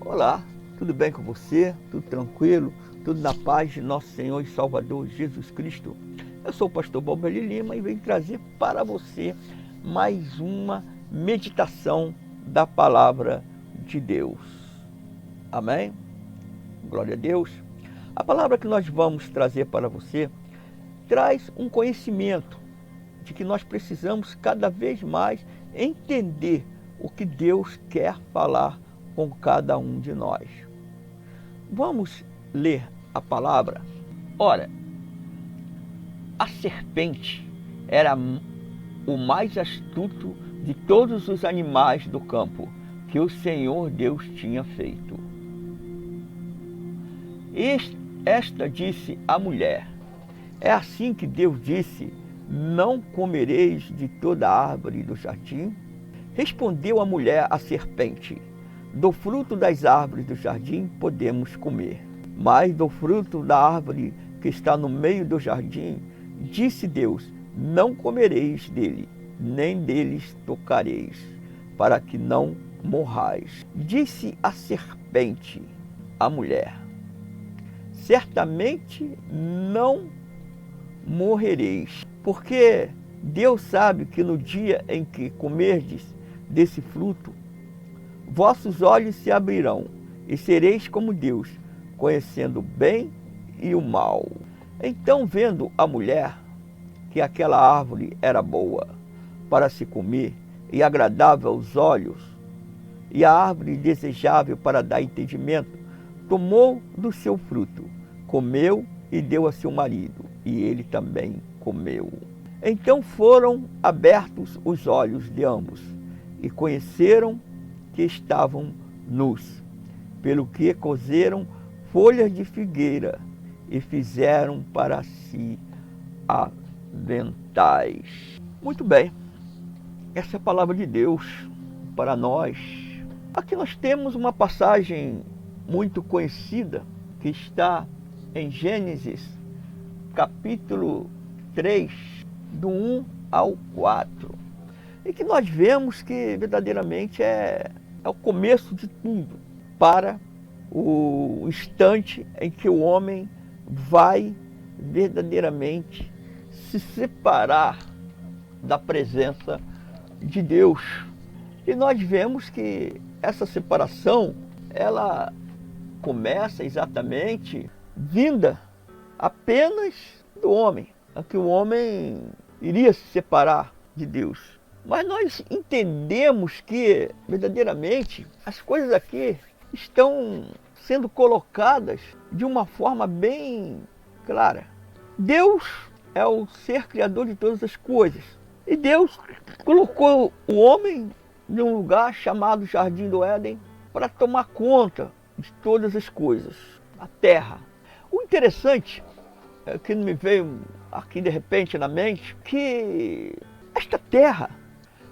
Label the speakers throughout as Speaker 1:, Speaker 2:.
Speaker 1: Olá, tudo bem com você? Tudo tranquilo? Tudo na paz de nosso Senhor e Salvador Jesus Cristo? Eu sou o pastor Balbeli Lima e venho trazer para você mais uma meditação da palavra de Deus. Amém? Glória a Deus. A palavra que nós vamos trazer para você traz um conhecimento de que nós precisamos cada vez mais entender o que Deus quer falar com cada um de nós. Vamos ler a palavra? Ora, a serpente era o mais astuto de todos os animais do campo que o Senhor Deus tinha feito. Esta disse à mulher: é assim que Deus disse: não comereis de toda árvore do jardim? Respondeu a mulher à serpente: do fruto das árvores do jardim podemos comer, mas do fruto da árvore que está no meio do jardim, disse Deus: não comereis dele, nem deles tocareis, para que não morrais. Disse a serpente à mulher: certamente não morrereis, porque Deus sabe que no dia em que comerdes desse fruto, vossos olhos se abrirão e sereis como Deus, conhecendo o bem e o mal. Então, vendo a mulher que aquela árvore era boa para se comer e agradável aos olhos, e a árvore desejável para dar entendimento, tomou do seu fruto, comeu e deu a seu marido, e ele também comeu. Então foram abertos os olhos de ambos, e conheceram que estavam nus, pelo que coseram folhas de figueira e fizeram para si aventais. Muito bem, essa é a palavra de Deus para nós. Aqui nós temos uma passagem muito conhecida que está em Gênesis, capítulo 3, do 1 ao 4, e que nós vemos que verdadeiramente é o começo de tudo, para o instante em que o homem vai verdadeiramente se separar da presença de Deus. E nós vemos que essa separação, ela começa exatamente vinda apenas do homem, a que o homem iria se separar de Deus. Mas nós entendemos que, verdadeiramente, as coisas aqui estão sendo colocadas de uma forma bem clara. Deus é o ser criador de todas as coisas. E Deus colocou o homem em um lugar chamado Jardim do Éden para tomar conta de todas as coisas, a terra. O interessante, que me veio aqui de repente na mente, que esta terra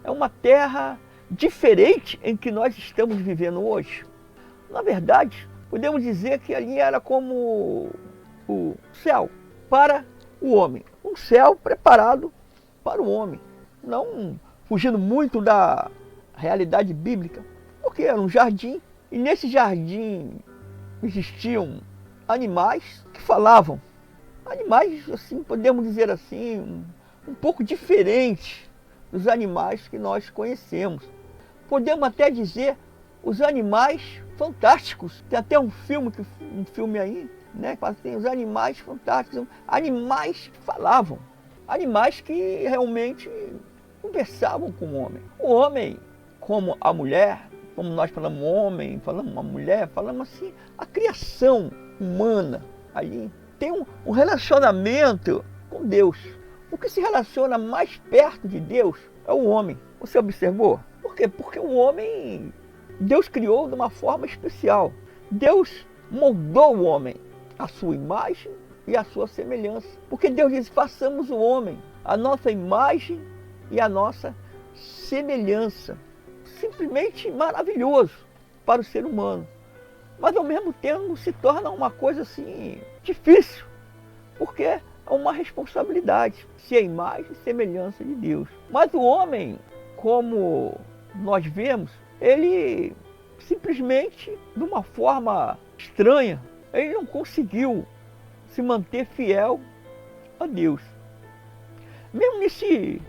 Speaker 1: é uma terra diferente em que nós estamos vivendo hoje. Na verdade, podemos dizer que ali era como o céu para o homem. Um céu preparado para o homem. Não fugindo muito da realidade bíblica, porque era um jardim. E nesse jardim existiam animais que falavam. Animais, assim, podemos dizer assim, um pouco diferentes dos animais que nós conhecemos. Podemos até dizer os animais fantásticos. Tem até um filme aí, né? Tem os animais fantásticos, animais que falavam, animais que realmente conversavam com o homem. O homem, como a mulher, como nós falamos homem, falamos uma mulher, falamos assim, a criação humana ali tem um relacionamento com Deus. O que se relaciona mais perto de Deus é o homem. Você observou? Por quê? Porque o homem, Deus criou de uma forma especial. Deus moldou o homem à sua imagem e à sua semelhança. Porque Deus disse: façamos o homem a nossa imagem e a nossa semelhança. Simplesmente maravilhoso para o ser humano. Mas ao mesmo tempo se torna uma coisa assim difícil, porque é uma responsabilidade ser a imagem e semelhança de Deus. Mas o homem, como nós vemos, ele simplesmente, de uma forma estranha, ele não conseguiu se manter fiel a Deus. Mesmo nesse...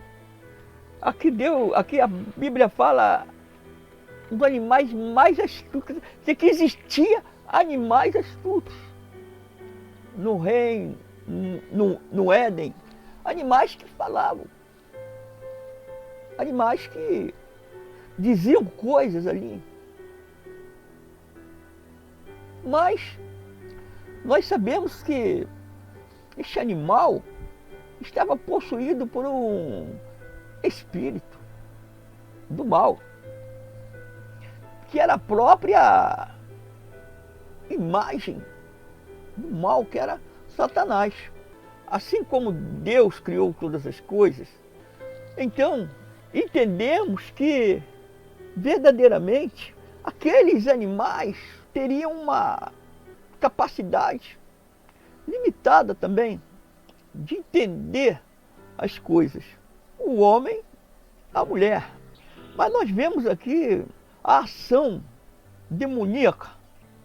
Speaker 1: Aqui a Bíblia fala dos animais mais astutos, que existia animais astutos no reino, no Éden, animais que falavam, animais que diziam coisas ali. Mas nós sabemos que este animal estava possuído por um espírito do mal, que era a própria imagem do mal, que era Satanás. Assim como Deus criou todas as coisas, então entendemos que verdadeiramente aqueles animais teriam uma capacidade limitada também de entender as coisas. O homem, a mulher. Mas nós vemos aqui a ação demoníaca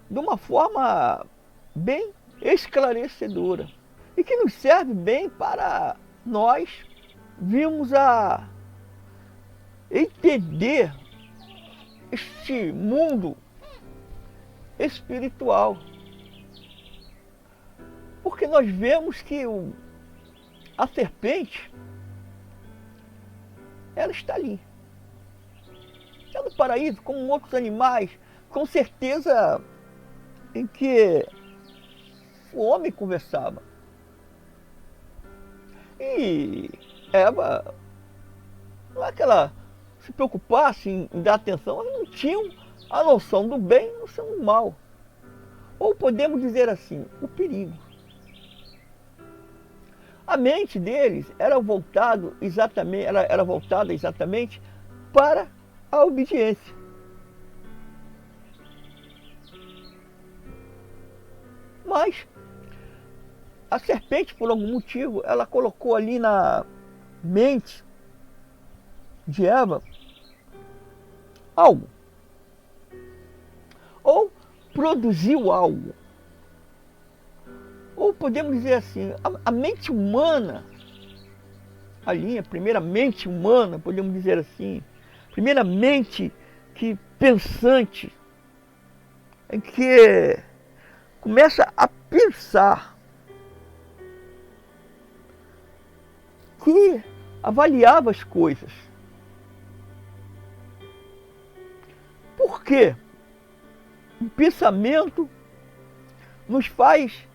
Speaker 1: de uma forma bem esclarecedora e que nos serve bem para nós virmos a entender este mundo espiritual. Porque nós vemos que a serpente, ela está ali. Está no paraíso, como outros animais, com certeza em que o homem conversava. E Eva, não é que ela se preocupasse em dar atenção, elas não tinham a noção do bem e a noção do mal. Ou podemos dizer assim, o perigo. A mente deles era voltada exatamente para a obediência. Mas a serpente, por algum motivo, ela colocou ali na mente de Eva algo. Ou produziu algo. Ou podemos dizer assim, a mente humana, ali, a primeira mente humana, podemos dizer assim, primeira mente que pensante, em que começa a pensar, que avaliava as coisas. Por quê? O pensamento nos faz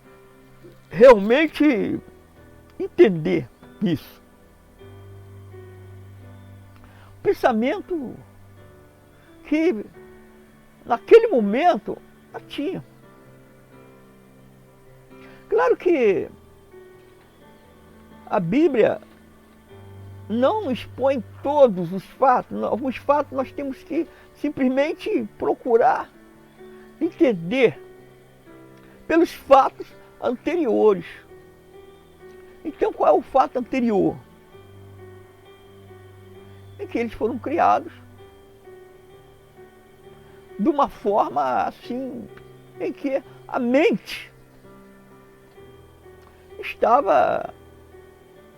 Speaker 1: realmente entender isso. O pensamento que naquele momento eu tinha. Claro que a Bíblia não nos expõe todos os fatos. Alguns fatos nós temos que simplesmente procurar entender pelos fatos anteriores. Então qual é o fato anterior? É que eles foram criados de uma forma assim, em que a mente estava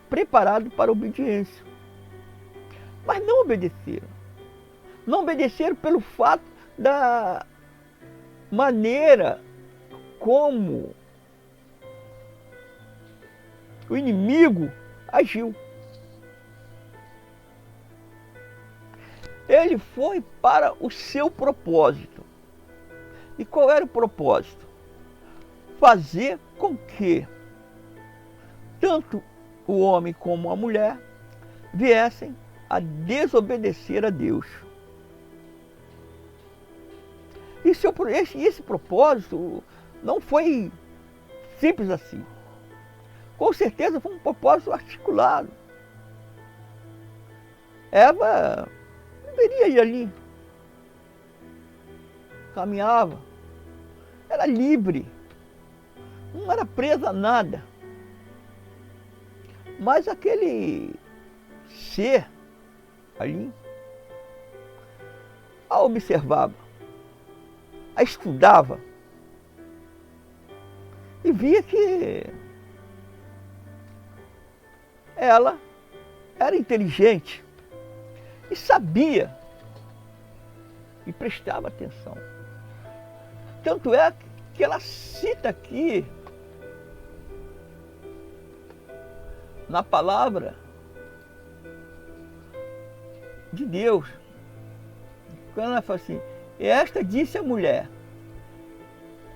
Speaker 1: preparada para a obediência. Mas não obedeceram. Não obedeceram pelo fato da maneira como o inimigo agiu. Ele foi para o seu propósito. E qual era o propósito? Fazer com que tanto o homem como a mulher viessem a desobedecer a Deus. E esse propósito não foi simples assim. Com certeza foi um propósito articulado. Eva deveria ir ali. Caminhava. Era livre. Não era presa a nada. Mas aquele ser ali a observava. a estudava e via que ela era inteligente e sabia e prestava atenção. Tanto é que ela cita aqui na palavra de Deus, quando ela fala assim, esta disse a mulher,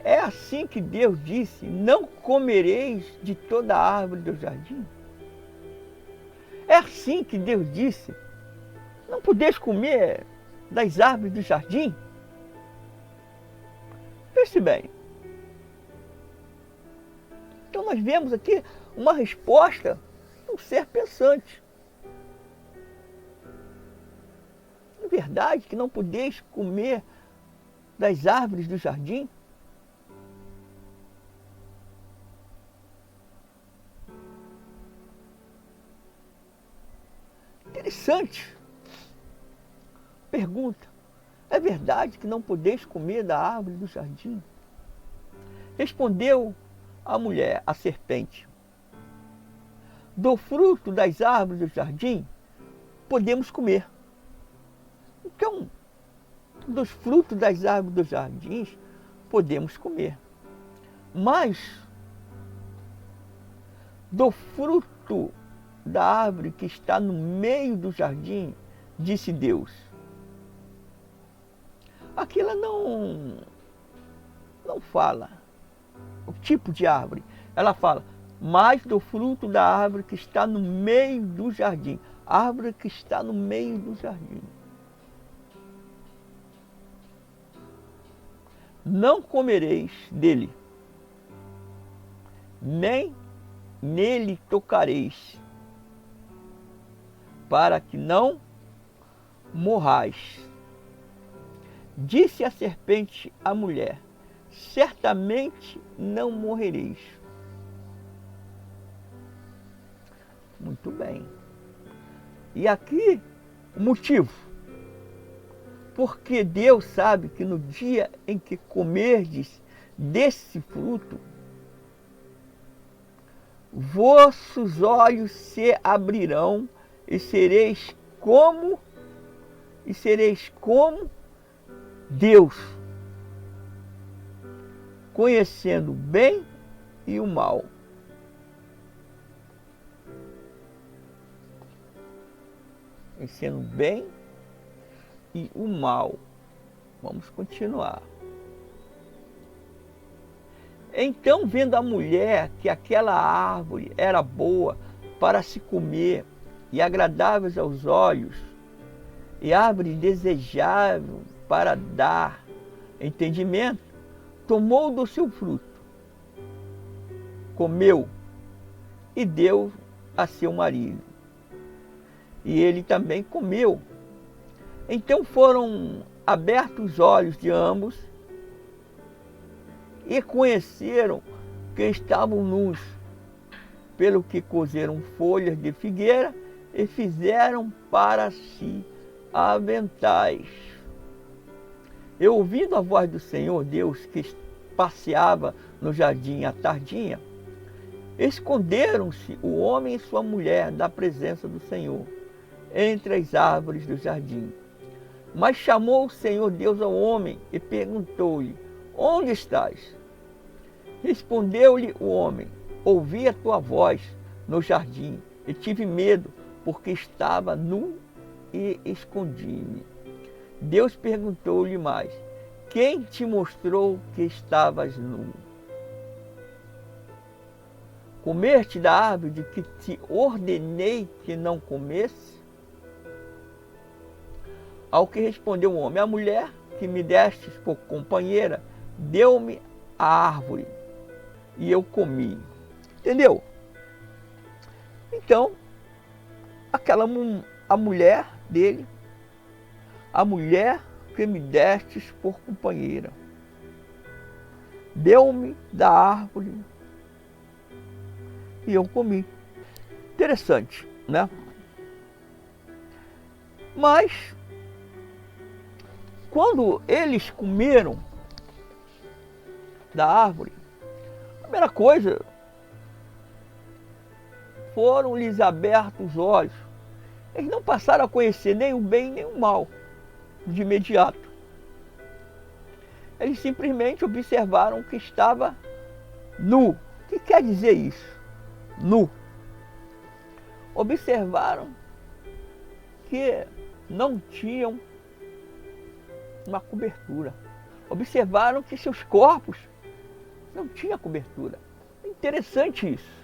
Speaker 1: é assim que Deus disse, não comereis de toda a árvore do jardim? É assim que Deus disse, não podeis comer das árvores do jardim? Pense bem. Então nós vemos aqui uma resposta de um ser pensante. É verdade que não podeis comer das árvores do jardim? Interessante. Pergunta. É verdade que não podeis comer da árvore do jardim? Respondeu a mulher, a serpente. Do fruto das árvores do jardim podemos comer. Então, dos frutos das árvores dos jardins podemos comer. Mas do fruto da árvore que está no meio do jardim, disse Deus. Aqui ela não fala o tipo de árvore. Ela fala, mas do fruto da árvore que está no meio do jardim. Árvore que está no meio do jardim. Não comereis dele, nem nele tocareis, para que não morrais. Disse a serpente à mulher, certamente não morrereis. Muito bem. E aqui o motivo. Porque Deus sabe que no dia em que comerdes desse fruto, vossos olhos se abrirão e sereis como Deus, conhecendo o bem e o mal. Conhecendo o bem e o mal. Vamos continuar. Então, vendo a mulher que aquela árvore era boa para se comer e agradável aos olhos, e árvore desejável para dar entendimento, tomou do seu fruto, comeu e deu a seu marido. E ele também comeu. Então foram abertos os olhos de ambos e conheceram que estavam nus, pelo que cozeram folhas de figueira e fizeram para si aventais. E ouvindo a voz do Senhor Deus que passeava no jardim à tardinha, esconderam-se o homem e sua mulher da presença do Senhor entre as árvores do jardim. Mas chamou o Senhor Deus ao homem e perguntou-lhe, onde estás? Respondeu-lhe o homem, ouvi a tua voz no jardim e tive medo, porque estava nu e escondi-me. Deus perguntou-lhe mais, quem te mostrou que estavas nu? Comeste da árvore de que te ordenei que não comesse? Ao que respondeu o homem, a mulher que me destes por companheira, deu-me a árvore e eu comi. Entendeu? Então, a mulher dele, a mulher que me destes por companheira, deu-me da árvore e eu comi. Interessante, né? Mas, quando eles comeram, da árvore, a primeira coisa, foram-lhes abertos os olhos. Eles não passaram a conhecer nem o bem nem o mal de imediato. Eles simplesmente observaram que estava nu. O que quer dizer isso? Nu. Observaram que não tinham uma cobertura. Observaram que seus corpos não tinham cobertura. É interessante isso.